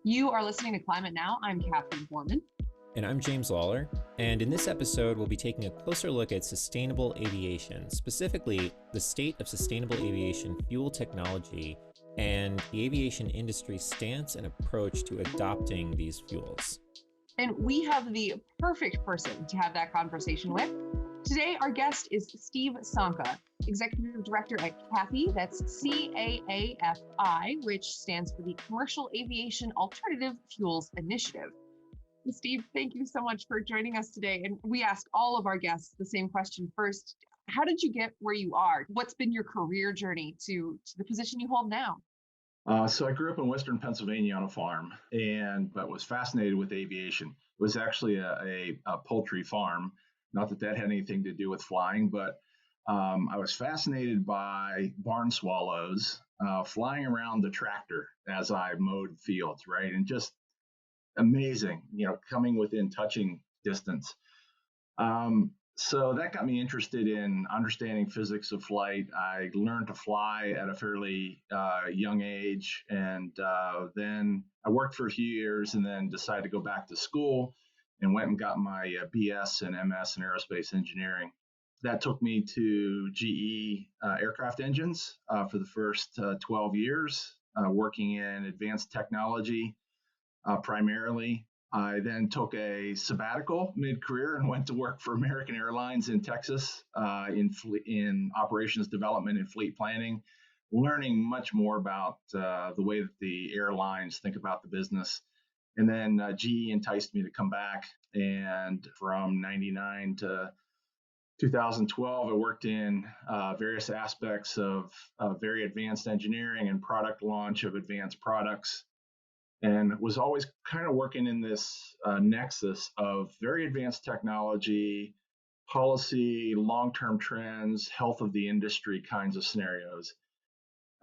You are listening to Climate Now. I'm Catherine Foreman. And I'm James Lawler. And in this episode, we'll be taking a closer look at sustainable aviation, specifically the state of sustainable aviation fuel technology and the aviation industry's stance and approach to adopting these fuels. And we have the perfect person to have that conversation with. Today, our guest is Steve Csonka, Executive Director at CAAFI, that's CAAFI, which stands for the Commercial Aviation Alternative Fuels Initiative. And Steve, thank you so much for joining us today. And we ask all of our guests the same question first. How did you get where you are? What's been your career journey to the position you hold now? So I grew up in Western Pennsylvania on a farm, but was fascinated with aviation. It was actually a poultry farm. Not that had anything to do with flying, but I was fascinated by barn swallows flying around the tractor as I mowed fields, right? And just amazing, coming within touching distance. So that got me interested in understanding physics of flight. I learned to fly at a fairly young age, and then I worked for a few years and then decided to go back to school and went and got my BS and MS in aerospace engineering. That took me to GE aircraft engines for the first 12 years, working in advanced technology primarily. I then took a sabbatical mid-career and went to work for American Airlines in Texas in operations development and fleet planning, learning much more about the way that the airlines think about the business. And then GE enticed me to come back. And from 99 to 2012, I worked in various aspects of very advanced engineering and product launch of advanced products, and was always kind of working in this nexus of very advanced technology, policy, long-term trends, health of the industry kinds of scenarios.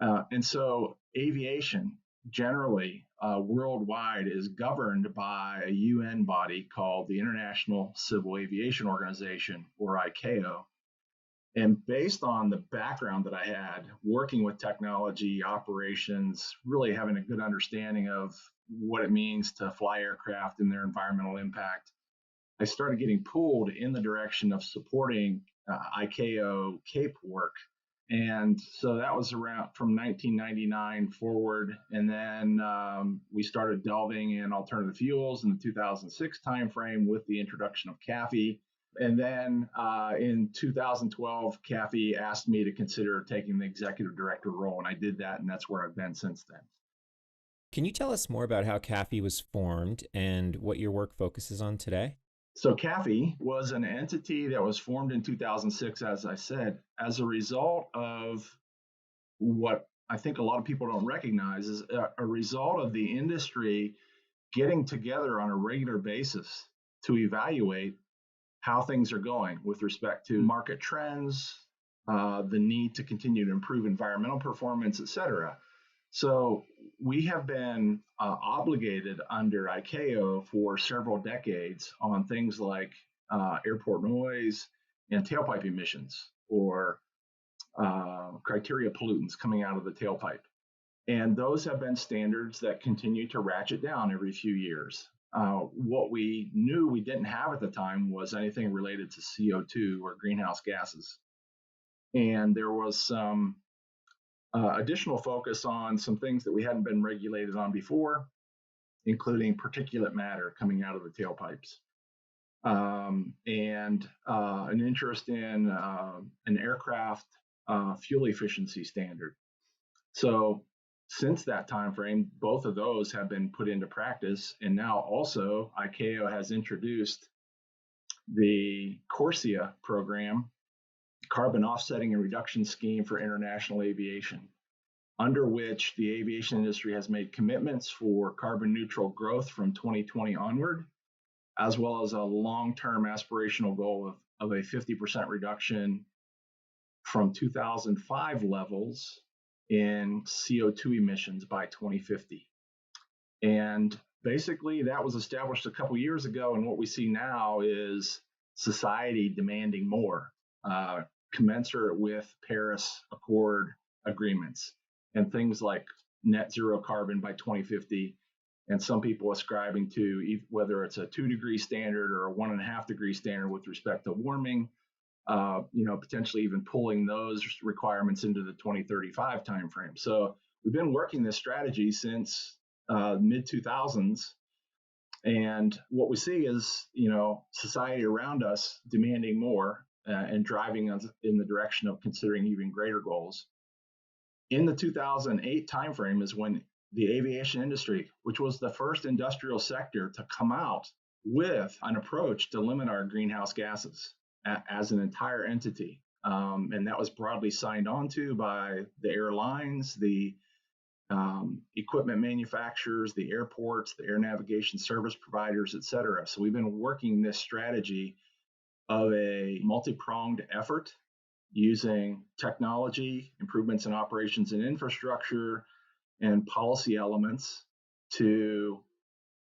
And so aviation generally worldwide is governed by a UN body called the International Civil Aviation Organization, or ICAO. And based on the background that I had working with technology, operations, really having a good understanding of what it means to fly aircraft and their environmental impact, I started getting pulled in the direction of supporting ICAO CAPE work. And so that was around from 1999 forward. And then we started delving in alternative fuels in the 2006 timeframe with the introduction of CAAFI. And then in 2012, CAAFI asked me to consider taking the executive director role, and I did that, and that's where I've been since then. Can you tell us more about how CAAFI was formed and what your work focuses on today? So CAAFI was an entity that was formed in 2006, as I said, as a result of what I think a lot of people don't recognize is a result of the industry getting together on a regular basis to evaluate how things are going with respect to market trends, the need to continue to improve environmental performance, et cetera. So we have been obligated under ICAO for several decades on things like airport noise and tailpipe emissions, or criteria pollutants coming out of the tailpipe. And those have been standards that continue to ratchet down every few years. What we knew we didn't have at the time was anything related to CO2 or greenhouse gases. And there was some additional focus on some things that we hadn't been regulated on before, including particulate matter coming out of the tailpipes, and an interest in an aircraft fuel efficiency standard. So since that time frame, both of those have been put into practice, and now also ICAO has introduced the CORSIA program, Carbon Offsetting and Reduction Scheme for International Aviation, under which the aviation industry has made commitments for carbon neutral growth from 2020 onward, as well as a long-term aspirational goal of a 50% reduction from 2005 levels in CO2 emissions by 2050. And basically that was established a couple years ago, and what we see now is society demanding more, commensurate with Paris Accord agreements and things like net zero carbon by 2050 and some people ascribing to whether it's a 2-degree standard or a 1.5-degree standard with respect to warming, potentially even pulling those requirements into the 2035 timeframe. So we've been working this strategy since mid 2000s. And what we see is, society around us demanding more and driving us in the direction of considering even greater goals. In the 2008 timeframe is when the aviation industry, which was the first industrial sector to come out with an approach to limit our greenhouse gases as an entire entity. And that was broadly signed on to by the airlines, the equipment manufacturers, the airports, the air navigation service providers, et cetera. So we've been working this strategy of a multi-pronged effort using technology, improvements in operations and infrastructure, and policy elements to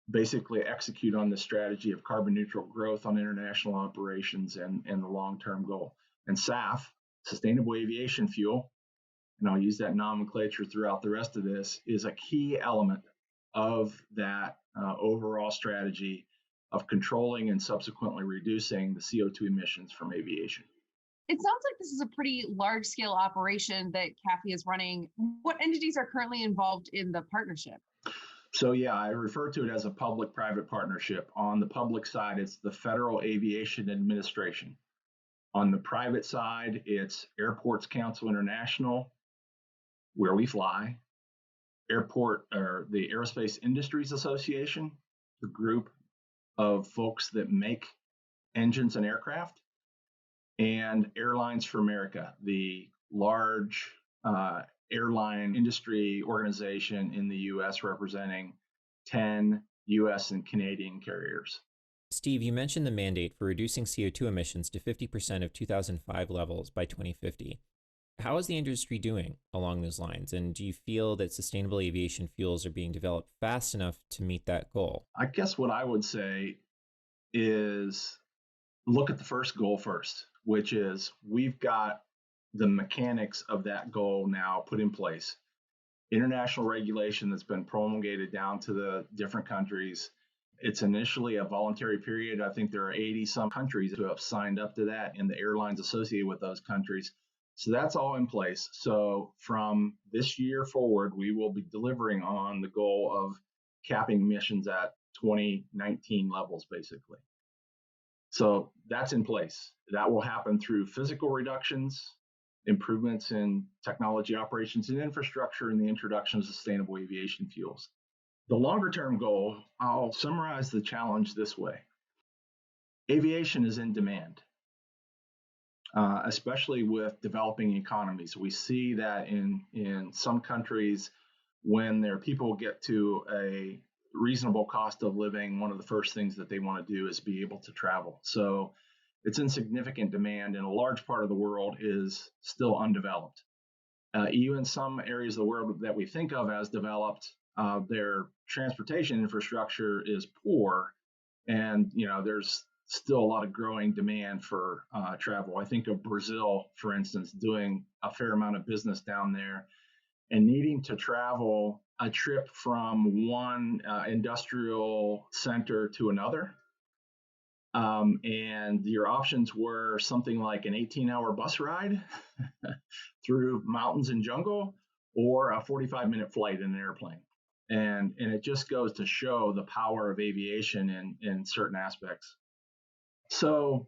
basically execute on the strategy of carbon neutral growth on international operations and the long-term goal. And SAF, sustainable aviation fuel, and I'll use that nomenclature throughout the rest of this, is a key element of that overall strategy of controlling and subsequently reducing the CO2 emissions from aviation. It sounds like this is a pretty large scale operation that CAAFI is running. What entities are currently involved in the partnership? So yeah, I refer to it as a public-private partnership. On the public side, it's the Federal Aviation Administration. On the private side, it's Airports Council International, where we fly, the Aerospace Industries Association, the group of folks that make engines and aircraft, and Airlines for America, the large airline industry organization in the US representing 10 US and Canadian carriers. Steve, you mentioned the mandate for reducing CO2 emissions to 50% of 2005 levels by 2050. How is the industry doing along those lines? And do you feel that sustainable aviation fuels are being developed fast enough to meet that goal? I guess what I would say is look at the first goal first, which is we've got the mechanics of that goal now put in place. International regulation that's been promulgated down to the different countries. It's initially a voluntary period. I think there are 80 some countries who have signed up to that and the airlines associated with those countries. So that's all in place. So from this year forward, we will be delivering on the goal of capping emissions at 2019 levels, basically. So that's in place. That will happen through physical reductions, improvements in technology operations and infrastructure, and the introduction of sustainable aviation fuels. The longer term goal, I'll summarize the challenge this way. Aviation is in demand, especially with developing economies. We see that in some countries, when their people get to a reasonable cost of living, one of the first things that they want to do is be able to travel. So it's in significant demand, and a large part of the world is still undeveloped. Even some areas of the world that we think of as developed, their transportation infrastructure is poor, and there's still a lot of growing demand for travel. I think of Brazil, for instance, doing a fair amount of business down there and needing to travel a trip from one industrial center to another. And your options were something like an 18-hour bus ride through mountains and jungle, or a 45-minute flight in an airplane. And it just goes to show the power of aviation in certain aspects. So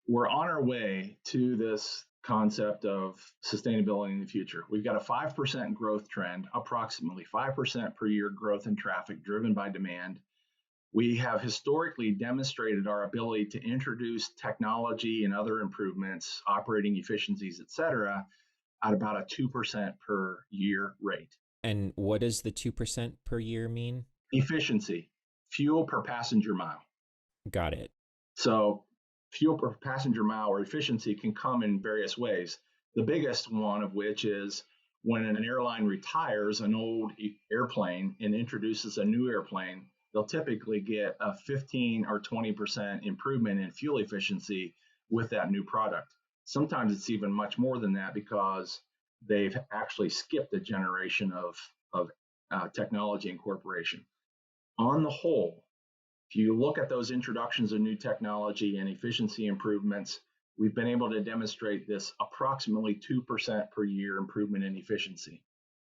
we're on our way to this concept of sustainability in the future. We've got a 5% growth trend, approximately 5% per year growth in traffic driven by demand. We have historically demonstrated our ability to introduce technology and other improvements, operating efficiencies, et cetera, at about a 2% per year rate. And what does the 2% per year mean? Efficiency, fuel per passenger mile. Got it. So fuel per passenger mile or efficiency can come in various ways. The biggest one of which is when an airline retires an old airplane and introduces a new airplane, they'll typically get a 15 or 20% improvement in fuel efficiency with that new product. Sometimes it's even much more than that because they've actually skipped a generation of technology incorporation. On the whole, if you look at those introductions of new technology and efficiency improvements, we've been able to demonstrate this approximately 2% per year improvement in efficiency.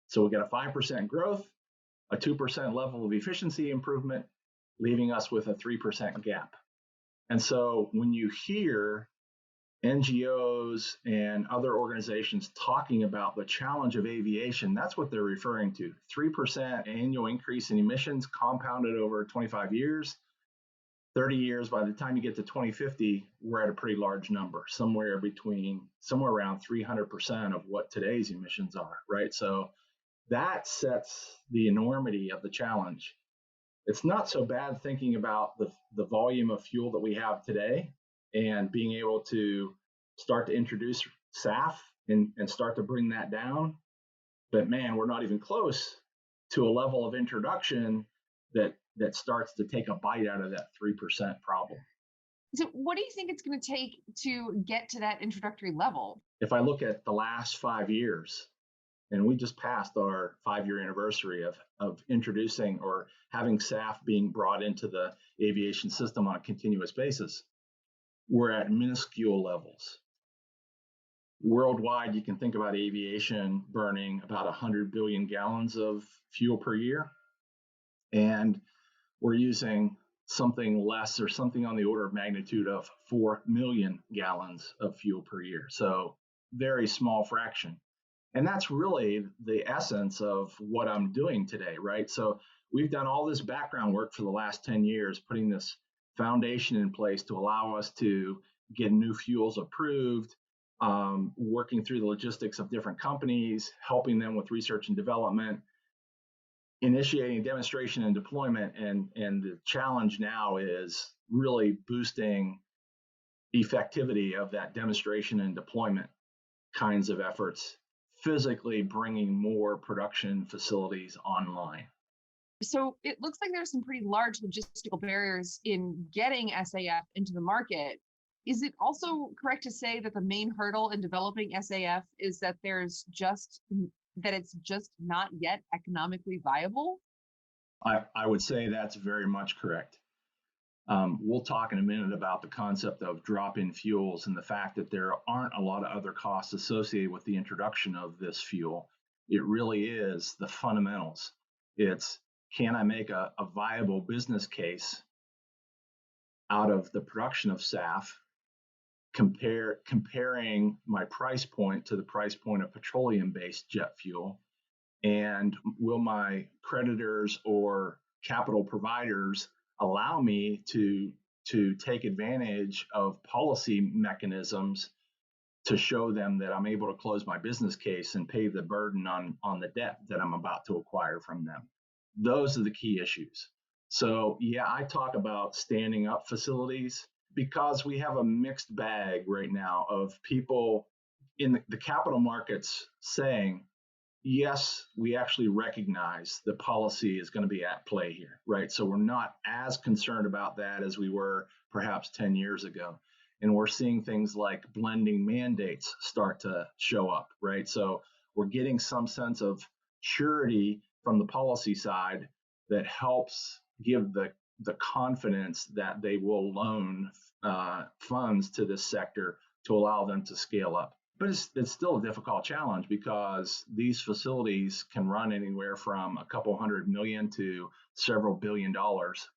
So we get a 5% growth, a 2% level of efficiency improvement, leaving us with a 3% gap. And so when you hear NGOs and other organizations talking about the challenge of aviation, that's what they're referring to. 3% annual increase in emissions compounded over 25 years. 30 years, by the time you get to 2050, we're at a pretty large number, somewhere around 300% of what today's emissions are, right? So that sets the enormity of the challenge. It's not so bad thinking about the volume of fuel that we have today and being able to start to introduce SAF and start to bring that down. But man, we're not even close to a level of introduction that starts to take a bite out of that 3% problem. So what do you think it's going to take to get to that introductory level? If I look at the last 5 years, and we just passed our 5-year anniversary of introducing or having SAF being brought into the aviation system on a continuous basis, we're at minuscule levels. Worldwide, you can think about aviation burning about 100 billion gallons of fuel per year. And we're using something less or something on the order of magnitude of 4 million gallons of fuel per year. So very small fraction. And that's really the essence of what I'm doing today, right? So we've done all this background work for the last 10 years, putting this foundation in place to allow us to get new fuels approved, working through the logistics of different companies, helping them with research and development, initiating demonstration and deployment. And the challenge now is really boosting effectivity of that demonstration and deployment kinds of efforts, physically bringing more production facilities online. So it looks like there's some pretty large logistical barriers in getting SAF into the market. Is it also correct to say that the main hurdle in developing SAF is that it's just not yet economically viable? I would say that's very much correct. We'll talk in a minute about the concept of drop-in fuels and the fact that there aren't a lot of other costs associated with the introduction of this fuel. It really is the fundamentals. It's, can I make a viable business case out of the production of SAF, comparing my price point to the price point of petroleum-based jet fuel, and will my creditors or capital providers allow me to take advantage of policy mechanisms to show them that I'm able to close my business case and pay the burden on the debt that I'm about to acquire from them. Those are the key issues. So yeah, I talk about standing up facilities because we have a mixed bag right now of people in the capital markets saying, yes, we actually recognize the policy is going to be at play here, right? So we're not as concerned about that as we were perhaps 10 years ago. And we're seeing things like blending mandates start to show up, right? So we're getting some sense of surety from the policy side that helps give the confidence that they will loan funds to this sector to allow them to scale up. But it's still a difficult challenge because these facilities can run anywhere from a couple $100 million to several $1 billion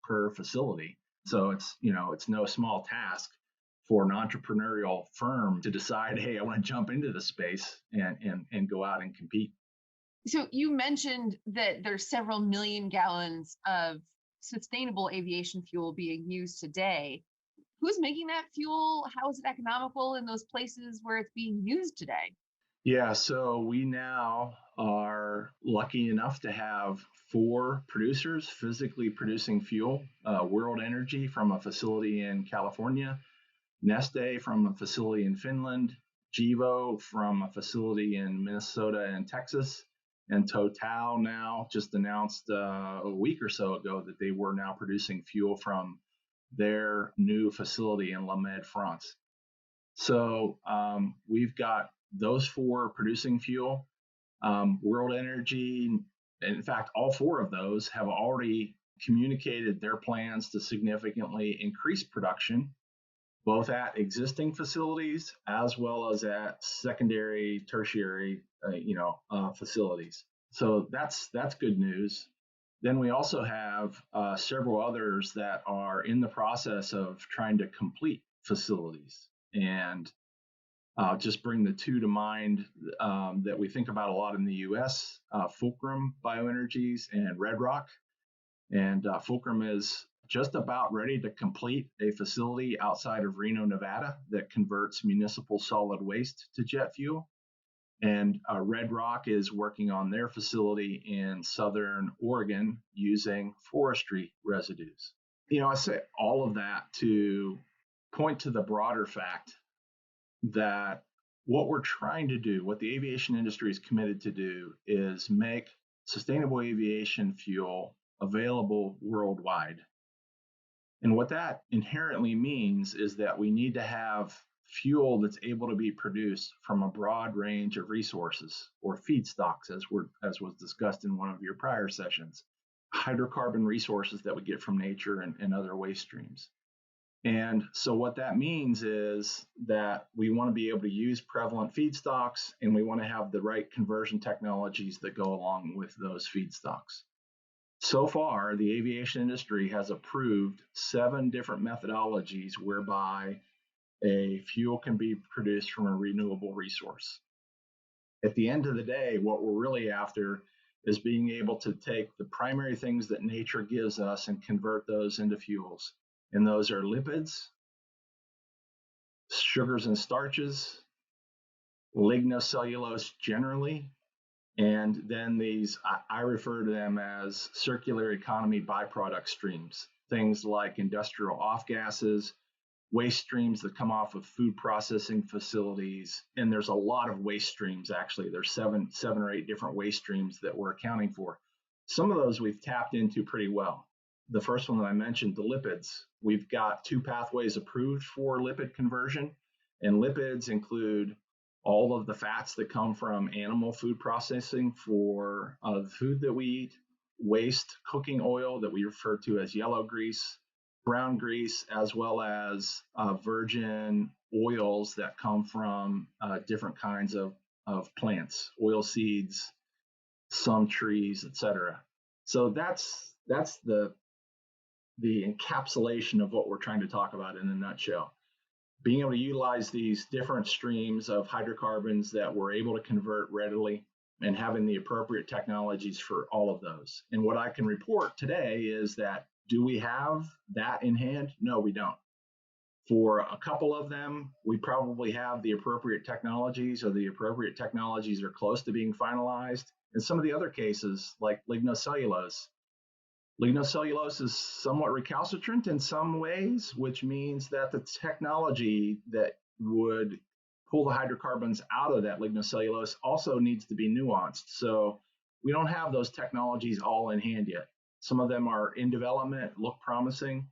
per facility. So it's no small task for an entrepreneurial firm to decide, hey, I want to jump into the space and go out and compete. So you mentioned that there's several million gallons of sustainable aviation fuel being used today. Who's making that fuel? How is it economical in those places where it's being used today? Yeah, so we now are lucky enough to have 4 producers physically producing fuel. World Energy from a facility in California, Neste from a facility in Finland, Gevo from a facility in Minnesota and Texas, and Total now just announced a week or so ago that they were now producing fuel from their new facility in La Med, France. So we've got those 4 producing fuel. World Energy, in fact, all 4 of those have already communicated their plans to significantly increase production, both at existing facilities as well as at secondary, tertiary, facilities. So that's good news. Then we also have several others that are in the process of trying to complete facilities. And just bring the two to mind that we think about a lot in the U.S., Fulcrum Bioenergies and Red Rock. And Fulcrum is just about ready to complete a facility outside of Reno, Nevada that converts municipal solid waste to jet fuel. And Red Rock is working on their facility in Southern Oregon using forestry residues. I say all of that to point to the broader fact that what we're trying to do, what the aviation industry is committed to do, is make sustainable aviation fuel available worldwide. And what that inherently means is that we need to have fuel that's able to be produced from a broad range of resources or feedstocks, as was discussed in one of your prior sessions, hydrocarbon resources that we get from nature and other waste streams. And so what that means is that we want to be able to use prevalent feedstocks, and we want to have the right conversion technologies that go along with those feedstocks. So far, the aviation industry has approved 7 different methodologies whereby a fuel can be produced from a renewable resource. At the end of the day, what we're really after is being able to take the primary things that nature gives us and convert those into fuels. And those are lipids, sugars and starches, lignocellulose generally, and then these, I refer to them as circular economy byproduct streams, things like industrial off-gases, waste streams that come off of food processing facilities. And there's a lot of waste streams, actually. There's seven or eight different waste streams that we're accounting for. Some of those we've tapped into pretty well. The first one that I mentioned, the lipids, we've got 2 pathways approved for lipid conversion. And lipids include all of the fats that come from animal food processing for the food that we eat, waste cooking oil that we refer to as yellow grease, brown grease, as well as virgin oils that come from different kinds of plants, oil seeds, some trees, etc. So that's the encapsulation of what we're trying to talk about in a nutshell. Being able to utilize these different streams of hydrocarbons that we're able to convert readily and having the appropriate technologies for all of those. And what I can report today is that, do we have that in hand? No, we don't. For a couple of them, we probably have the appropriate technologies, or the appropriate technologies are close to being finalized. In some of the other cases, like lignocellulose is somewhat recalcitrant in some ways, which means that the technology that would pull the hydrocarbons out of that lignocellulose also needs to be nuanced. So we don't have those technologies all in hand yet. Some of them are in development, look promising,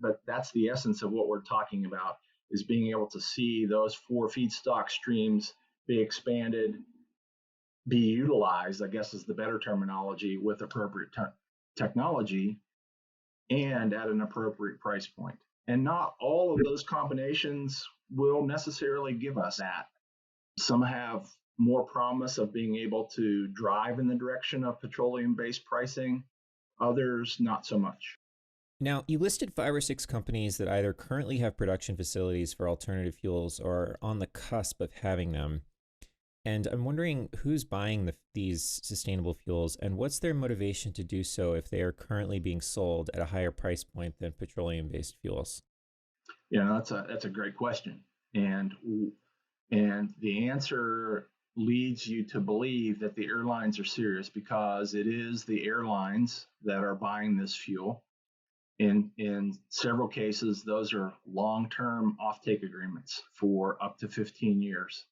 but that's the essence of what we're talking about, is being able to see those 4 feedstock streams be expanded, be utilized, I guess is the better terminology, with appropriate technology and at an appropriate price point. And not all of those combinations will necessarily give us that. Some have more promise of being able to drive in the direction of petroleum-based pricing, others not so much. Now, you listed 5 or 6 companies that either currently have production facilities for alternative fuels or are on the cusp of having them. And I'm wondering who's buying these sustainable fuels, and what's their motivation to do so if they are currently being sold at a higher price point than petroleum-based fuels? That's a great question, and the answer leads you to believe that the airlines are serious, because it is the airlines that are buying this fuel. In several cases, those are long-term offtake agreements for up to 15 years.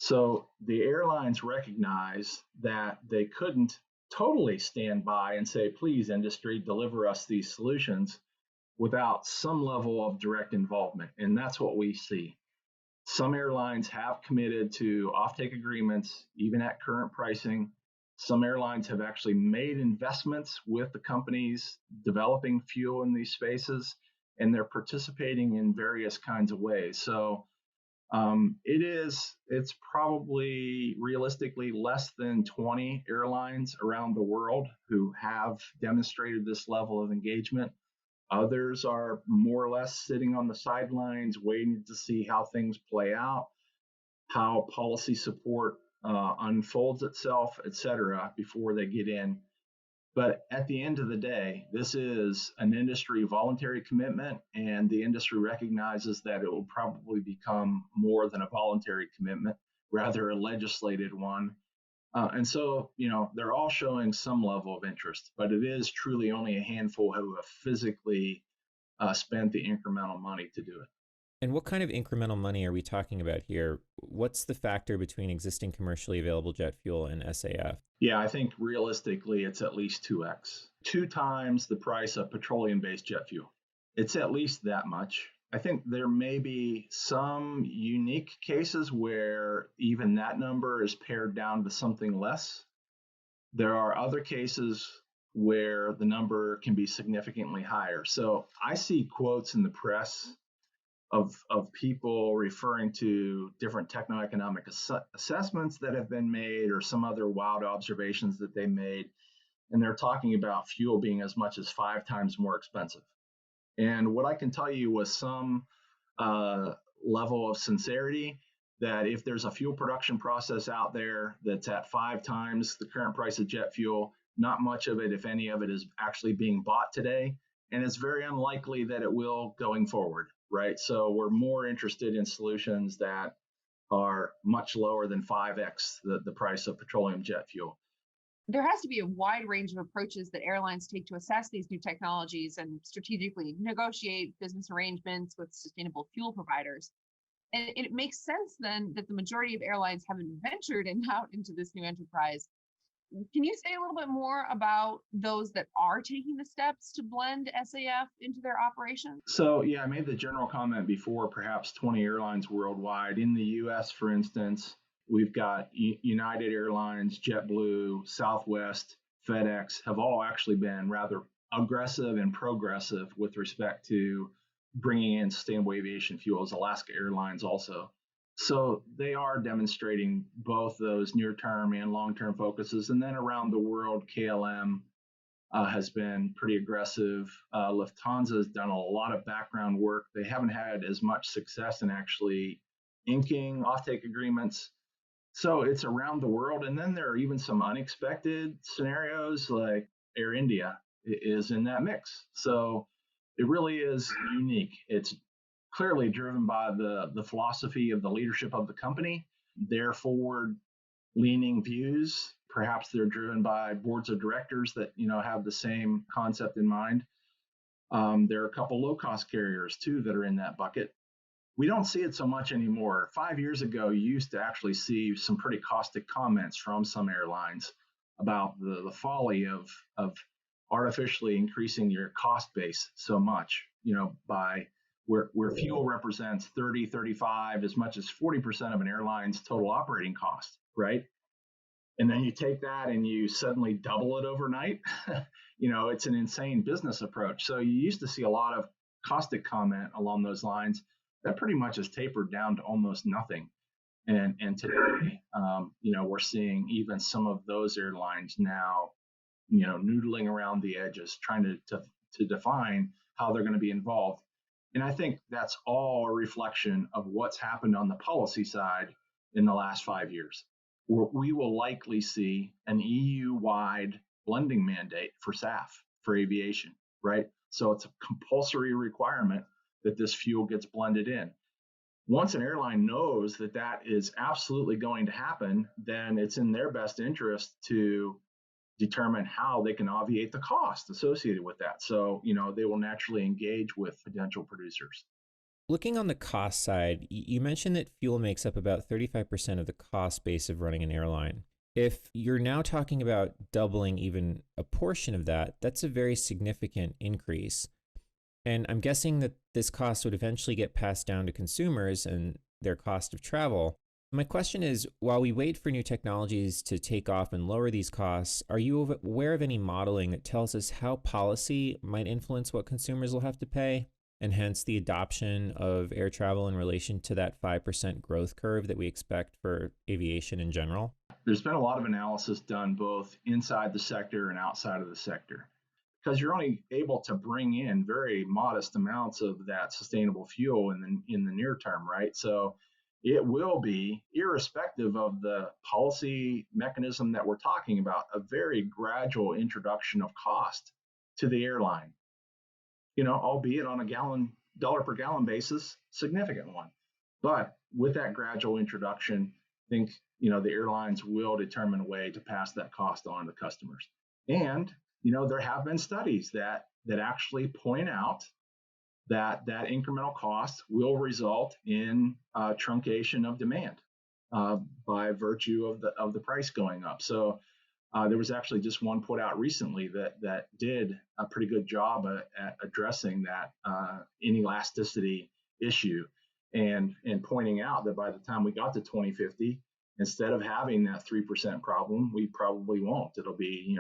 So the airlines recognize that they couldn't totally stand by and say, please, industry, deliver us these solutions, without some level of direct involvement. And that's what we see. Some airlines have committed to offtake agreements, even at current pricing. Some airlines have actually made investments with the companies developing fuel in these spaces, and they're participating in various kinds of ways. So it's probably realistically less than 20 airlines around the world who have demonstrated this level of engagement. Others are more or less sitting on the sidelines, waiting to see how things play out, how policy support unfolds itself, et cetera, before they get in. But at the end of the day, this is an industry voluntary commitment, and the industry recognizes that it will probably become more than a voluntary commitment, rather a legislated one. And so, they're all showing some level of interest, but it is truly only a handful who have physically spent the incremental money to do it. And what kind of incremental money are we talking about here? What's the factor between existing commercially available jet fuel and SAF? Yeah, I think realistically, it's at least 2x, 2 times the price of petroleum-based jet fuel. It's at least that much. I think there may be some unique cases where even that number is pared down to something less. There are other cases where the number can be significantly higher. So I see quotes in the press of people referring to different techno-economic assessments that have been made or some other wild observations that they made. And they're talking about fuel being as much as 5 times more expensive. And what I can tell you with some level of sincerity, that if there's a fuel production process out there that's at 5 times the current price of jet fuel, not much of it, if any of it, is actually being bought today. And it's very unlikely that it will going forward, right? So we're more interested in solutions that are much lower than 5x the price of petroleum jet fuel. There has to be a wide range of approaches that airlines take to assess these new technologies and strategically negotiate business arrangements with sustainable fuel providers. And it makes sense then that the majority of airlines haven't ventured out into this new enterprise. Can you say a little bit more about those that are taking the steps to blend SAF into their operations? So, yeah, I made the general comment before, perhaps 20 airlines worldwide. In the US, for instance, we've got United Airlines, JetBlue, Southwest, FedEx have all actually been rather aggressive and progressive with respect to bringing in sustainable aviation fuels. Alaska Airlines also. So they are demonstrating both those near-term and long-term focuses. And then around the world, KLM has been pretty aggressive. Lufthansa has done a lot of background work. They haven't had as much success in actually inking offtake agreements. So it's around the world. And then there are even some unexpected scenarios, like Air India is in that mix. So it really is unique. It's clearly driven by the philosophy of the leadership of the company, their forward-leaning views. Perhaps they're driven by boards of directors that have the same concept in mind. There are a couple low-cost carriers too that are in that bucket. We don't see it so much anymore. 5 years ago, you used to actually see some pretty caustic comments from some airlines about the folly of artificially increasing your cost base so much, by where fuel represents 30, 35, as much as 40% of an airline's total operating cost, right? And then you take that and you suddenly double it overnight. It's an insane business approach. So you used to see a lot of caustic comment along those lines. That pretty much has tapered down to almost nothing. And today, we're seeing even some of those airlines now, noodling around the edges, trying to define how they're going to be involved. And I think that's all a reflection of what's happened on the policy side in the last 5 years. We will likely see an EU-wide blending mandate for SAF, for aviation, right? So it's a compulsory requirement that this fuel gets blended in. Once an airline knows that that is absolutely going to happen, then it's in their best interest to determine how they can obviate the cost associated with that. So, they will naturally engage with potential producers. Looking on the cost side, you mentioned that fuel makes up about 35% of the cost base of running an airline. If you're now talking about doubling even a portion of that, that's a very significant increase. And I'm guessing that this cost would eventually get passed down to consumers and their cost of travel. My question is, while we wait for new technologies to take off and lower these costs, are you aware of any modeling that tells us how policy might influence what consumers will have to pay, and hence the adoption of air travel in relation to that 5% growth curve that we expect for aviation in general? There's been a lot of analysis done both inside the sector and outside of the sector because you're only able to bring in very modest amounts of that sustainable fuel in the near term, right? So it will be, irrespective of the policy mechanism that we're talking about, a very gradual introduction of cost to the airline, albeit on a dollar per gallon basis, significant one. But with that gradual introduction, I think, the airlines will determine a way to pass that cost on to customers. And, there have been studies that actually point out that incremental cost will result in truncation of demand by virtue of the price going up. So there was actually just one put out recently that did a pretty good job at addressing that inelasticity issue and pointing out that by the time we got to 2050, instead of having that 3% problem, we probably won't. It'll be,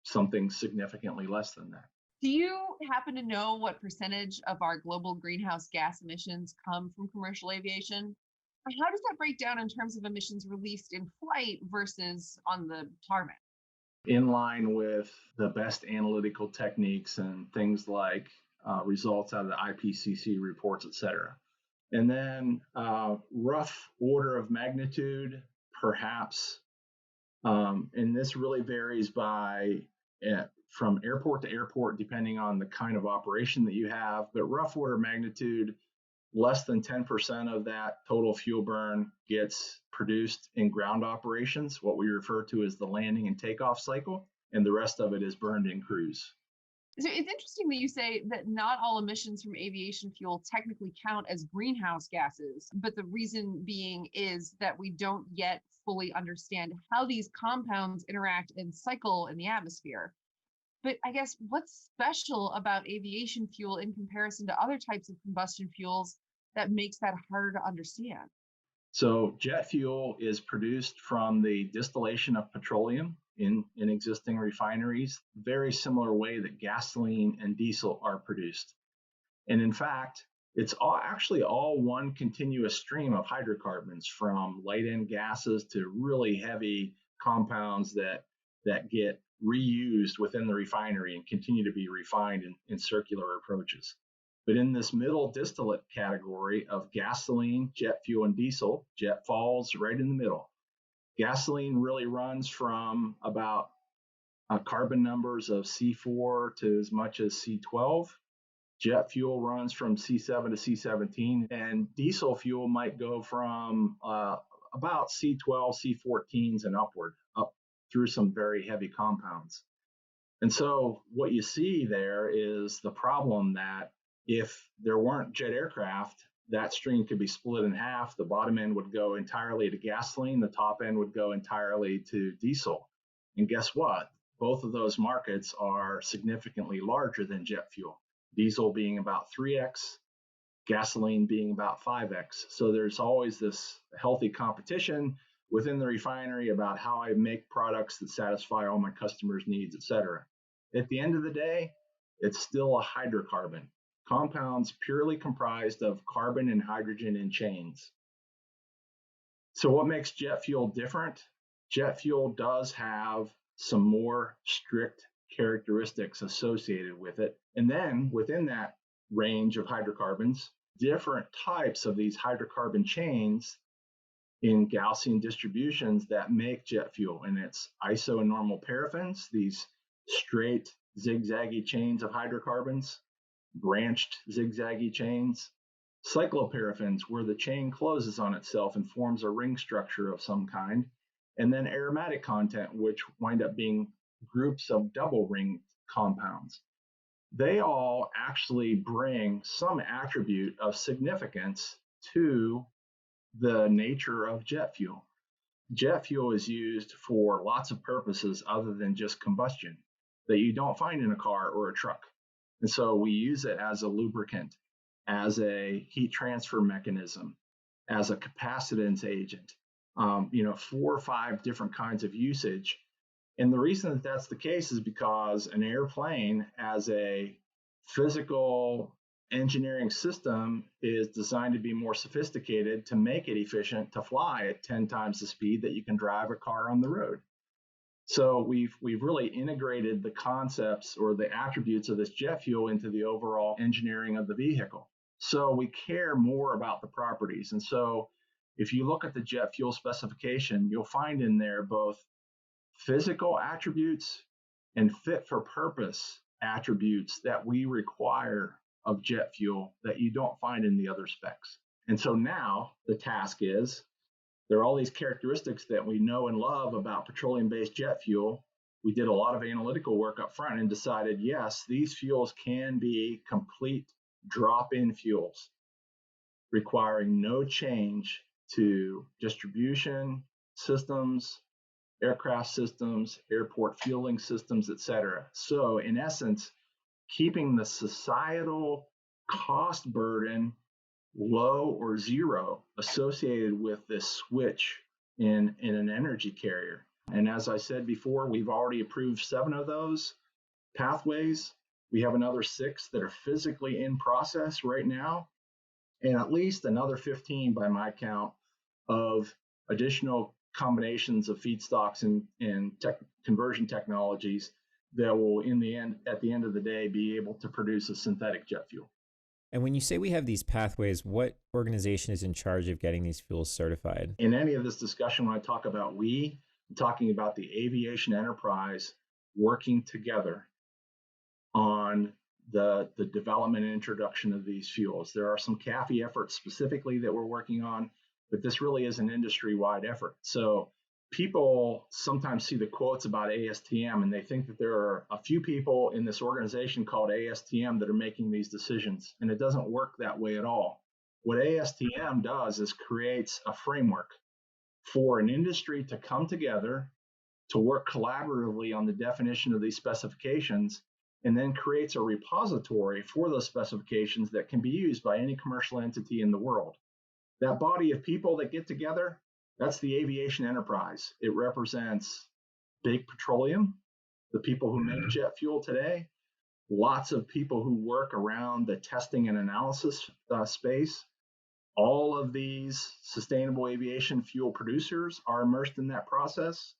something significantly less than that. Do you happen to know what percentage of our global greenhouse gas emissions come from commercial aviation? How does that break down in terms of emissions released in flight versus on the tarmac? In line with the best analytical techniques and things like results out of the IPCC reports, et cetera. And then rough order of magnitude, perhaps, and this really varies from airport to airport, depending on the kind of operation that you have, but rough order of magnitude, less than 10% of that total fuel burn gets produced in ground operations, what we refer to as the landing and takeoff cycle, and the rest of it is burned in cruise. So it's interesting that you say that not all emissions from aviation fuel technically count as greenhouse gases, but the reason being is that we don't yet fully understand how these compounds interact and cycle in the atmosphere. But I guess what's special about aviation fuel in comparison to other types of combustion fuels that makes that harder to understand? So jet fuel is produced from the distillation of petroleum in existing refineries, very similar way that gasoline and diesel are produced. And in fact, it's actually all one continuous stream of hydrocarbons, from light end gases to really heavy compounds that get reused within the refinery and continue to be refined in circular approaches. But in this middle distillate category of gasoline, jet fuel, and diesel, jet falls right in the middle. Gasoline really runs from about carbon numbers of C4 to as much as C12. Jet fuel runs from C7 to C17, and diesel fuel might go from about C12, C14s and upward, up through some very heavy compounds. And so what you see there is the problem that if there weren't jet aircraft, that stream could be split in half. The bottom end would go entirely to gasoline, the top end would go entirely to diesel. And guess what? Both of those markets are significantly larger than jet fuel. Diesel being about 3x, gasoline being about 5x. So there's always this healthy competition within the refinery about how I make products that satisfy all my customers' needs, et cetera. At the end of the day, it's still a hydrocarbon. Compounds purely comprised of carbon and hydrogen in chains. So what makes jet fuel different? Jet fuel does have some more strict characteristics associated with it. And then within that range of hydrocarbons, different types of these hydrocarbon chains in Gaussian distributions that make jet fuel. And it's iso and normal paraffins, these straight zigzaggy chains of hydrocarbons, branched zigzaggy chains, cycloparaffins, where the chain closes on itself and forms a ring structure of some kind, and then aromatic content, which wind up being groups of double ring compounds. They all actually bring some attribute of significance to the nature of jet fuel. Jet fuel is used for lots of purposes other than just combustion that you don't find in a car or a truck. And so we use it as a lubricant, as a heat transfer mechanism, as a capacitance agent, 4 or 5 different kinds of usage. And the reason that that's the case is because an airplane as a physical engineering system is designed to be more sophisticated to make it efficient to fly at 10 times the speed that you can drive a car on the road. So we've really integrated the concepts or the attributes of this jet fuel into the overall engineering of the vehicle. So we care more about the properties. And so if you look at the jet fuel specification, you'll find in there both physical attributes and fit for purpose attributes that we require of jet fuel that you don't find in the other specs. And so now the task is, there are all these characteristics that we know and love about petroleum-based jet fuel. We did a lot of analytical work up front and decided, yes, these fuels can be complete drop-in fuels, requiring no change to distribution systems, aircraft systems, airport fueling systems, et cetera. So in essence, keeping the societal cost burden low or zero associated with this switch in an energy carrier. And as I said before, we've already approved 7 of those pathways. We have another 6 that are physically in process right now, and at least another 15 by my count of additional combinations of feedstocks and conversion technologies that will, at the end of the day, be able to produce a synthetic jet fuel. And when you say we have these pathways, what organization is in charge of getting these fuels certified? In any of this discussion, when I talk about I'm talking about the Aviation Enterprise working together on the development and introduction of these fuels. There are some CAAFI efforts specifically that we're working on, but this really is an industry-wide effort. So people sometimes see the quotes about ASTM and they think that there are a few people in this organization called ASTM that are making these decisions, and it doesn't work that way at all. What ASTM does is creates a framework for an industry to come together to work collaboratively on the definition of these specifications, and then creates a repository for those specifications that can be used by any commercial entity in the world. That body of people that get together, that's the Aviation Enterprise. It represents big petroleum, the people who make jet fuel today, lots of people who work around the testing and analysis space. All of these sustainable aviation fuel producers are immersed in that process.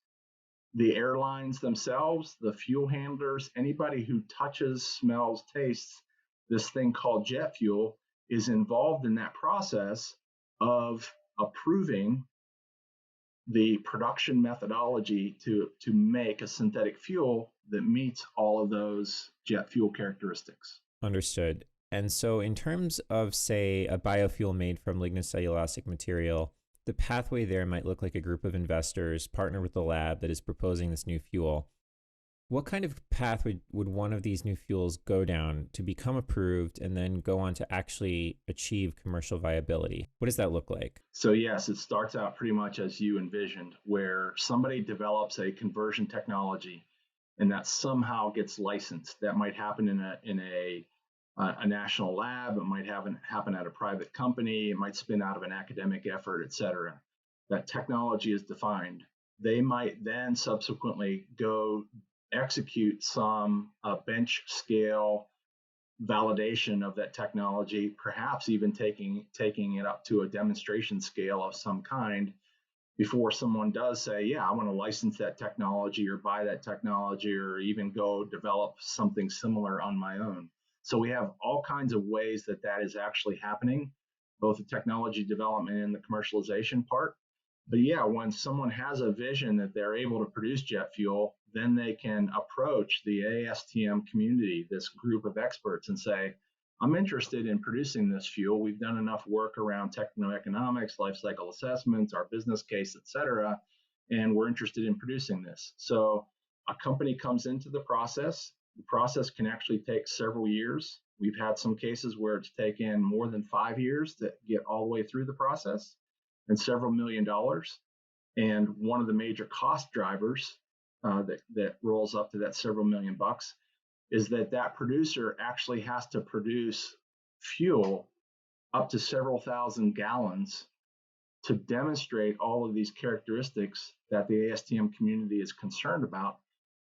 The airlines themselves, the fuel handlers, anybody who touches, smells, tastes this thing called jet fuel is involved in that process of approving the production methodology to make a synthetic fuel that meets all of those jet fuel characteristics. Understood. And so in terms of, say, a biofuel made from lignocellulosic material, the pathway there might look like a group of investors partner with the lab that is proposing this new fuel. What kind of path would one of these new fuels go down to become approved and then go on to actually achieve commercial viability? What does that look like? So yes, it starts out pretty much as you envisioned, where somebody develops a conversion technology and that somehow gets licensed. That might happen in a national lab. It might happen at a private company. It might spin out of an academic effort, et cetera. That technology is defined. They might then subsequently go execute some bench scale validation of that technology, perhaps even taking it up to a demonstration scale of some kind before someone does say, yeah, I want to license that technology or buy that technology or even go develop something similar on my own. So we have all kinds of ways that is actually happening, both the technology development and the commercialization part. But yeah, when someone has a vision that they're able to produce jet fuel, then they can approach the ASTM community, this group of experts, and say, I'm interested in producing this fuel. We've done enough work around techno-economics, life cycle assessments, our business case, et cetera, and we're interested in producing this. So a company comes into the process. The process can actually take several years. We've had some cases where it's taken more than 5 years to get all the way through the process and several $1 million. And one of the major cost drivers that rolls up to that several $1 million is that producer actually has to produce fuel up to several thousand gallons to demonstrate all of these characteristics that the ASTM community is concerned about,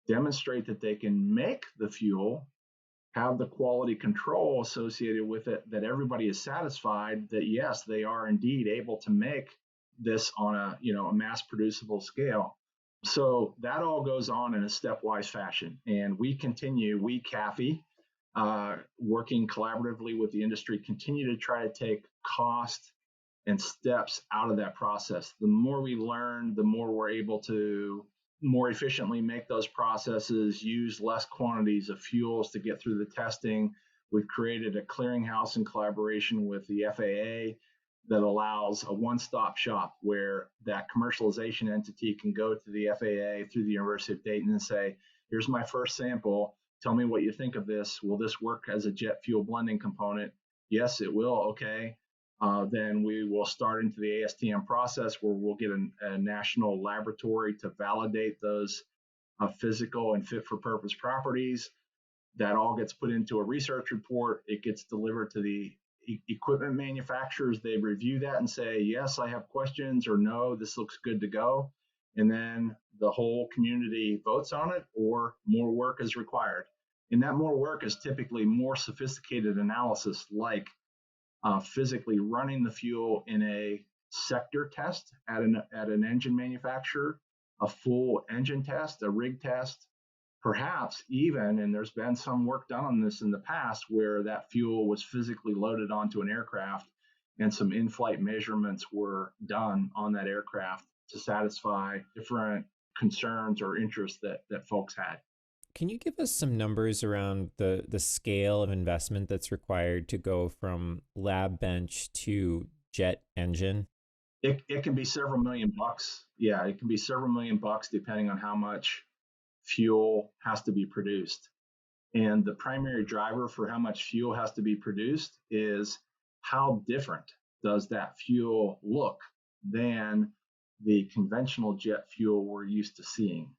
demonstrate that they can make the fuel, have the quality control associated with it, that everybody is satisfied that yes, they are indeed able to make this on a mass producible scale. So that all goes on in a stepwise fashion, and we CAAFI, working collaboratively with the industry, continue to try to take cost and steps out of that process. The more we learn, the more we're able to more efficiently make those processes, use less quantities of fuels to get through the testing. We've created a clearinghouse in collaboration with the FAA that allows a one-stop shop where that commercialization entity can go to the FAA through the University of Dayton and say, here's my first sample. Tell me what you think of this. Will this work as a jet fuel blending component? Yes, it will. Okay. Then we will start into the ASTM process where we'll get a national laboratory to validate those physical and fit for purpose properties. That all gets put into a research report. It gets delivered to the equipment manufacturers. They review that and say, yes, I have questions, or no, this looks good to go. And then the whole community votes on it, or more work is required. And that more work is typically more sophisticated analysis, like physically running the fuel in a sector test at an engine manufacturer, a full engine test, a rig test, perhaps even, and there's been some work done on this in the past, where that fuel was physically loaded onto an aircraft and some in-flight measurements were done on that aircraft to satisfy different concerns or interests that folks had. Can you give us some numbers around the scale of investment that's required to go from lab bench to jet engine? It can be several $million. Yeah, it can be several $million depending on how much fuel has to be produced. And the primary driver for how much fuel has to be produced is how different does that fuel look than the conventional jet fuel we're used to seeing.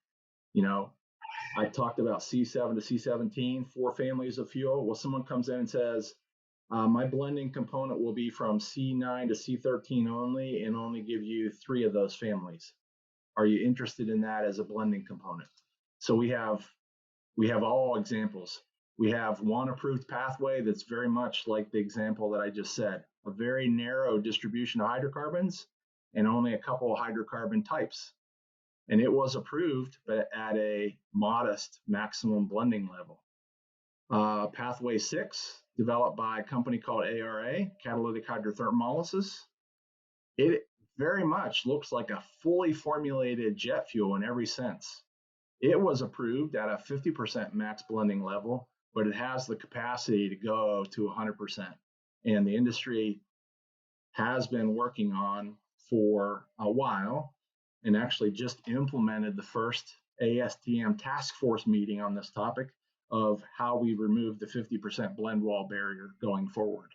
I talked about C7 to C17, 4 families of fuel. Well, someone comes in and says, my blending component will be from C9 to C13 only, and only give you 3 of those families. Are you interested in that as a blending component? So we have all examples. We have one approved pathway that's very much like the example that I just said, a very narrow distribution of hydrocarbons and only a couple of hydrocarbon types. And it was approved, but at a modest maximum blending level. Pathway 6, developed by a company called ARA, catalytic hydrothermolysis. It very much looks like a fully formulated jet fuel in every sense. It was approved at a 50% max blending level, but it has the capacity to go to 100%. And the industry has been working on for a while, and actually just implemented the first ASTM task force meeting on this topic of how we remove the 50% blend wall barrier going forward.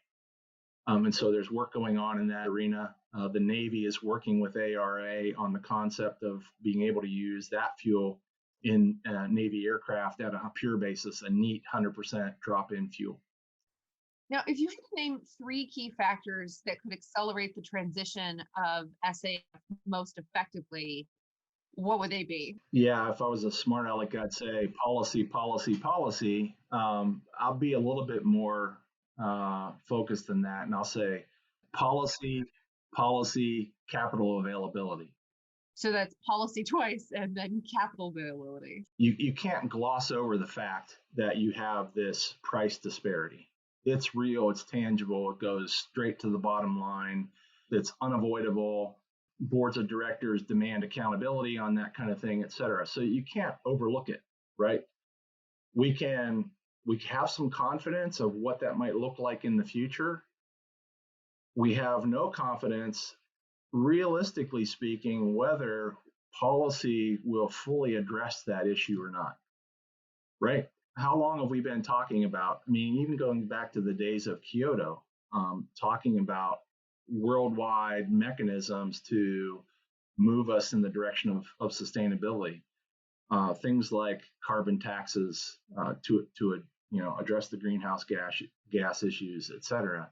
And so there's work going on in that arena. The Navy is working with ARA on the concept of being able to use that fuel in Navy aircraft at a pure basis, a neat 100% drop-in fuel. Now, if you had to name 3 key factors that could accelerate the transition of SAF most effectively, what would they be? Yeah, if I was a smart aleck, I'd say policy, policy, policy. I'll be a little bit more focused than that, and I'll say policy, policy, capital availability. So that's policy twice and then capital availability. You can't gloss over the fact that you have this price disparity. It's real, it's tangible, it goes straight to the bottom line, it's unavoidable. Boards of directors demand accountability on that kind of thing, et cetera. So you can't overlook it, right? We have some confidence of what that might look like in the future. We have no confidence, realistically speaking, whether policy will fully address that issue or not, right? How long have we been talking about? I mean, even going back to the days of Kyoto, talking about worldwide mechanisms to move us in the direction of sustainability. Things like carbon taxes to address the greenhouse gas issues, et cetera.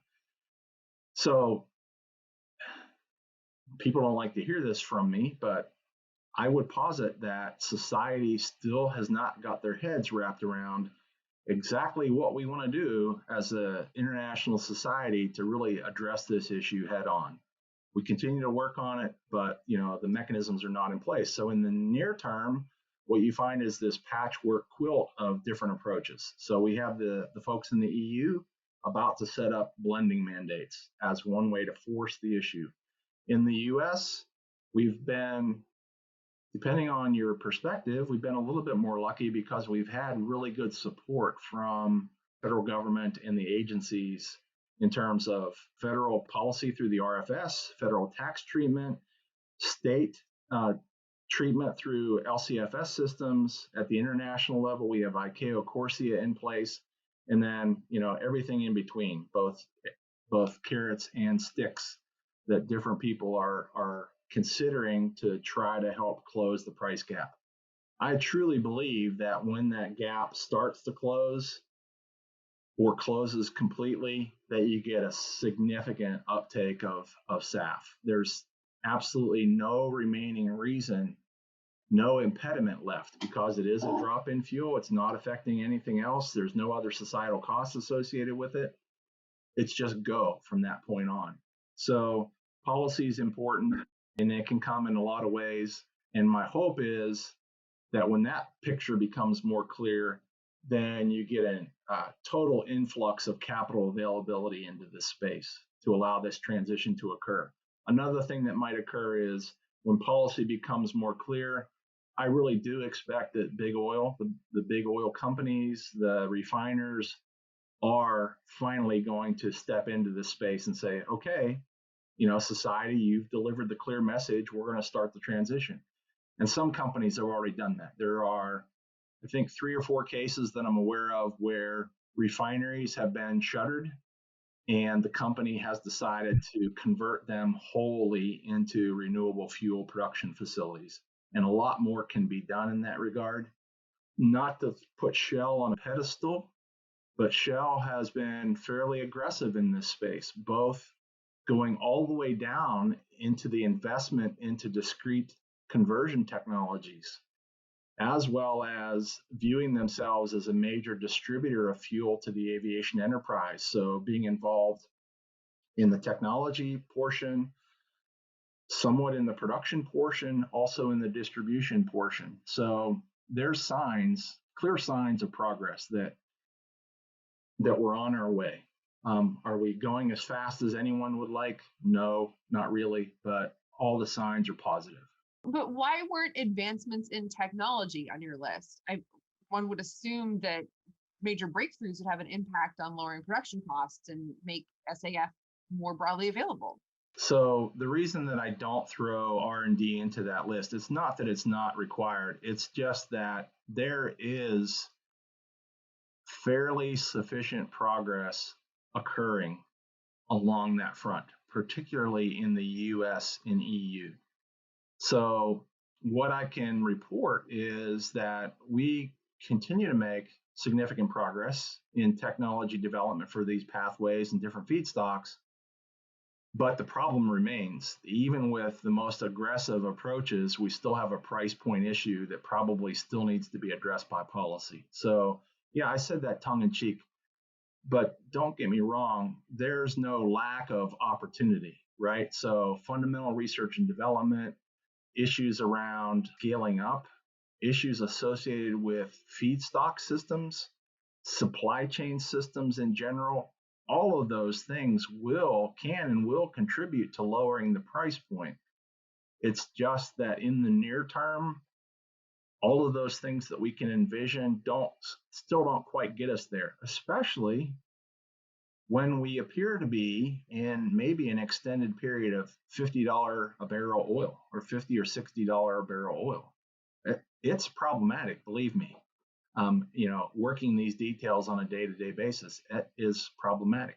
So people don't like to hear this from me, but I would posit that society still has not got their heads wrapped around exactly what we want to do as an international society to really address this issue head on. We continue to work on it, but the mechanisms are not in place. So in the near term, what you find is this patchwork quilt of different approaches. So we have the folks in the EU about to set up blending mandates as one way to force the issue. In the US, we've been, depending on your perspective, we've been a little bit more lucky because we've had really good support from federal government and the agencies in terms of federal policy through the RFS, federal tax treatment, state treatment through LCFS systems. At the international level, we have ICAO CORSIA in place, and then everything in between, both carrots and sticks that different people are considering to try to help close the price gap. I truly believe that when that gap starts to close or closes completely, that you get a significant uptake of SAF. There's absolutely no remaining reason, no impediment left, because it is a drop-in fuel. It's not affecting anything else. There's no other societal costs associated with it. It's just go from that point on. So policy is important, and it can come in a lot of ways. And my hope is that when that picture becomes more clear, then you get a total influx of capital availability into this space to allow this transition to occur. Another thing that might occur is when policy becomes more clear, I really do expect that big oil, the big oil companies, the refiners, are finally going to step into this space and say, okay, society, you've delivered the clear message. We're going to start the transition. And some companies have already done that. There are, I think, 3 or 4 cases that I'm aware of where refineries have been shuttered and the company has decided to convert them wholly into renewable fuel production facilities. And a lot more can be done in that regard. Not to put Shell on a pedestal, but Shell has been fairly aggressive in this space, both going all the way down into the investment into discrete conversion technologies, as well as viewing themselves as a major distributor of fuel to the aviation enterprise. So being involved in the technology portion, somewhat in the production portion, also in the distribution portion. So there's signs, clear signs of progress that we're on our way. Are we going as fast as anyone would like? No, not really, but all the signs are positive. But why weren't advancements in technology on your list? One would assume that major breakthroughs would have an impact on lowering production costs and make SAF more broadly available. So the reason that I don't throw R&D into that list, it's not that it's not required. It's just that there is fairly sufficient progress occurring along that front, particularly in the US and EU. So what I can report is that we continue to make significant progress in technology development for these pathways and different feedstocks. But the problem remains. Even with the most aggressive approaches, we still have a price point issue that probably still needs to be addressed by policy. So, yeah, I said that tongue in cheek, but don't get me wrong, there's no lack of opportunity, right? So fundamental research and development, issues around scaling up, issues associated with feedstock systems, supply chain systems in general, all of those things can and will contribute to lowering the price point. It's just that in the near term, all of those things that we can envision still don't quite get us there, especially when we appear to be in maybe an extended period of $50 a barrel oil or $50 or $60 a barrel oil. It's problematic, believe me. Working these details on a day-to-day basis is problematic.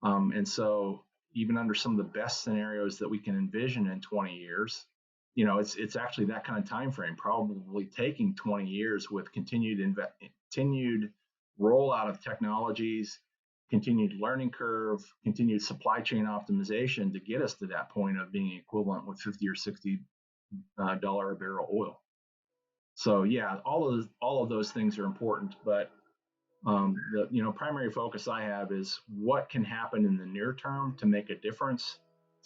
And so even under some of the best scenarios that we can envision in 20 years, it's actually that kind of time frame, probably taking 20 years with continued rollout of technologies, continued learning curve, continued supply chain optimization to get us to that point of being equivalent with $50 or $60 a barrel oil. So yeah, all of those things are important, but the primary focus I have is what can happen in the near term to make a difference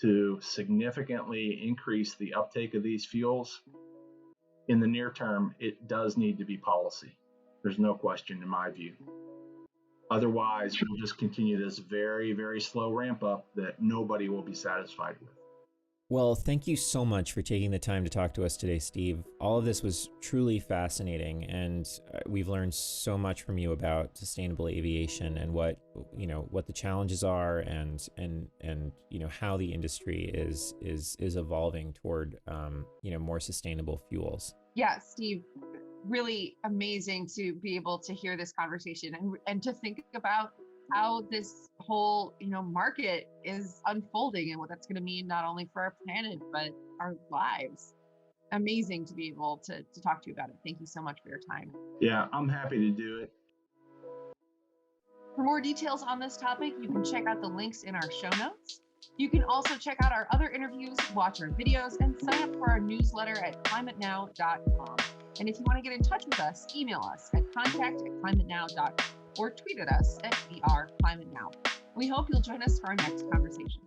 to significantly increase the uptake of these fuels. In the near term, it does need to be policy. There's no question in my view. Otherwise, we'll just continue this very, very slow ramp up that nobody will be satisfied with. Well, thank you so much for taking the time to talk to us today, Steve. All of this was truly fascinating, and we've learned so much from you about sustainable aviation and what the challenges are, and how the industry is evolving toward more sustainable fuels. Yeah, Steve, really amazing to be able to hear this conversation and to think about how this whole market is unfolding and what that's going to mean not only for our planet but our lives. Amazing to be able to talk to you about it. Thank you so much for your time. Yeah, I'm happy to do it. For more details on this topic, you can check out the links in our show notes. You can also check out our other interviews, watch our videos, and sign up for our newsletter at climatenow.com. And if you want to get in touch with us, email us at contact@climatenow.com or tweet at us at @VRClimateNow. We hope you'll join us for our next conversation.